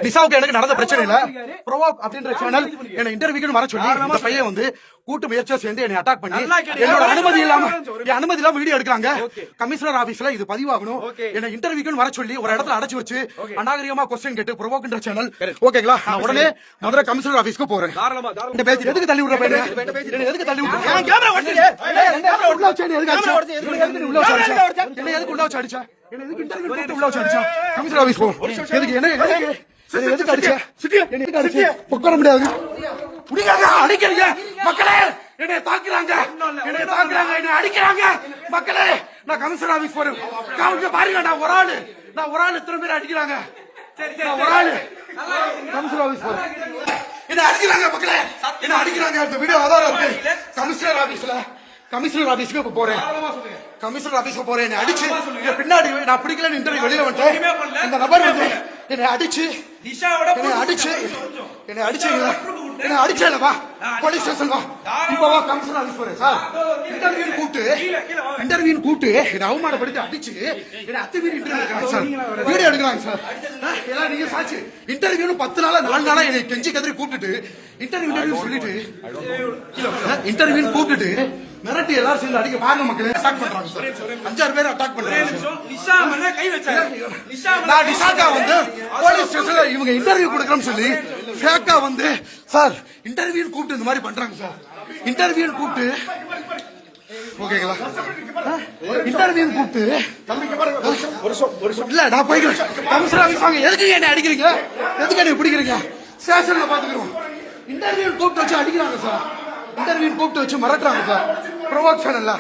நிஷாவுக்கு எனக்கு நடந்த பிரச்சனை இல்ல. ப்ரோவோக் அப்படின்ற சேனல் என்ன இன்டர்வியூக்கு வர சொல்லி இந்த பையன் வந்து கூட்டு முயற்சியா சேர்ந்து என்னை அட்டாக் பண்ணி என்னோட அனுமதி இல்லாம வீடியோ எடுக்கிறாங்க. கமிஷனர் ஆபீஸ்ல இது பதிவாகணும். என்ன இன்டர்வியூக்கு வர சொல்லி ஒரு இடத்துல அடைச்சு வச்சு அநாகரிகமா கொஸ்டின் கேட்டு ப்ரோவோக்ன்ற சேனல். ஓகேங்களா, நான் உடனே முதல்ல கமிஷனர் ஆபீஸ்க்கு போறேன். இந்த பேச்சு எதுக்கு தள்ளி விடுற பையன்? எதுக்கு தள்ளி விடுற? உள்ள வச்சு எதுக்கு அடிச்சா? உள்ள வச்சு அடிச்சா? என்ன எதுக்கு உள்ள வச்சு அடிச்சா? என்ன எதுக்கு இன்டர்வியூ உள்ள வச்சு அடிச்சா? கமிஷனர் ஆபீஸ் போ. எதுக்கு என்ன எதுக்கு அடிச்சா? என்ன எதுக்கு அடிச்சா? உட்கார முடியாது. புடிங்க, அடிக்கிறீங்க மக்களே. என்னை தாக்குறாங்க, என்னை அடிக்கிறாங்க மக்களே. நான் கமிஷனர் ஆபீஸ் போறேன். பாருங்க, நான் ஒரு ஆளு இத்தனை பேர் அடிக்கிறாங்க. ஒரு ஆளு கமிஷனர் ஆபீஸ் போறேன். என்ன அடிக்கிறாங்க மக்களே, என்ன அடிக்கிறாங்க. இந்த வீடியோ ஆதாரம் இருக்கு. கமிஷனர் ஆபீஸ்க்கு இப்ப போறேன். கமிஷனர் ஆபீஸ்க்கு போறேன். என்ன அடிச்சு பின்னாடி நான் பிடிக்கலன்னு இன்டர்வியூ வெளியில வந்துட்டேன். இந்த நபர் வந்து என்னை அடிச்சு அடிச்சேன். போலீஸ் ஸ்டேஷன் வா. இப்ப வா, கமிஷனர் ஆபீஸ் போறேன் சார். இன்டர்வியூ கூட்டு என்ன அவமானப்படுத்தி அடிச்சு என்ன அத்துமீறி வீடியோ எடுக்கிறாங்க சார். எல்லாம் நீங்க சாட்சி. இன்டர்வியூ 10 நாளா 4 நாளா என்னை கெஞ்சி கதறி கூப்பிட்டுட்டு இன்டர்வியூ சொல்லிட்டு மிரட்டி எல்லாரும் சேர்ந்து அடிக்க பாருங்க மக்களே. அட்டாக் பண்றாங்க சார். 5-6 பேர் அட்டாக் பண்றாங்க. நான் நிஷாக்கா வந்து போலீஸ் ஸ்டேஷன்ல இவங்க இன்டர்வியூ கொடுக்கறோம்னு சொல்லி ஃபேக்கா வந்து சார் இன்டர்வியூ கூப்பிட்டு இந்த மாதிரி பண்றாங்க சார். இன்டர்வியூ கூப்பிட்டு ஓகேங்களா, இன்டர்வியூ கூப்பிட்டு இல்ல நான் போய்க்கிறேன். கமிஷனர் ஆபீஸ் வாங்க. எதுக்கு என்ன அடிக்கிறீங்க? எதுக்கு என்ன பிடிக்கிறீங்க? ஸ்டேஷன்ல பாத்துக்கிறோம். இன்டர்வியூ கூப்பிட்டு வச்சு அடிக்கிறாங்க சார். இன்டர்வியூ கூப்பிட்டு வச்சு மிரட்டுறாங்க சார். ப்ரோவோக் சேனல்ல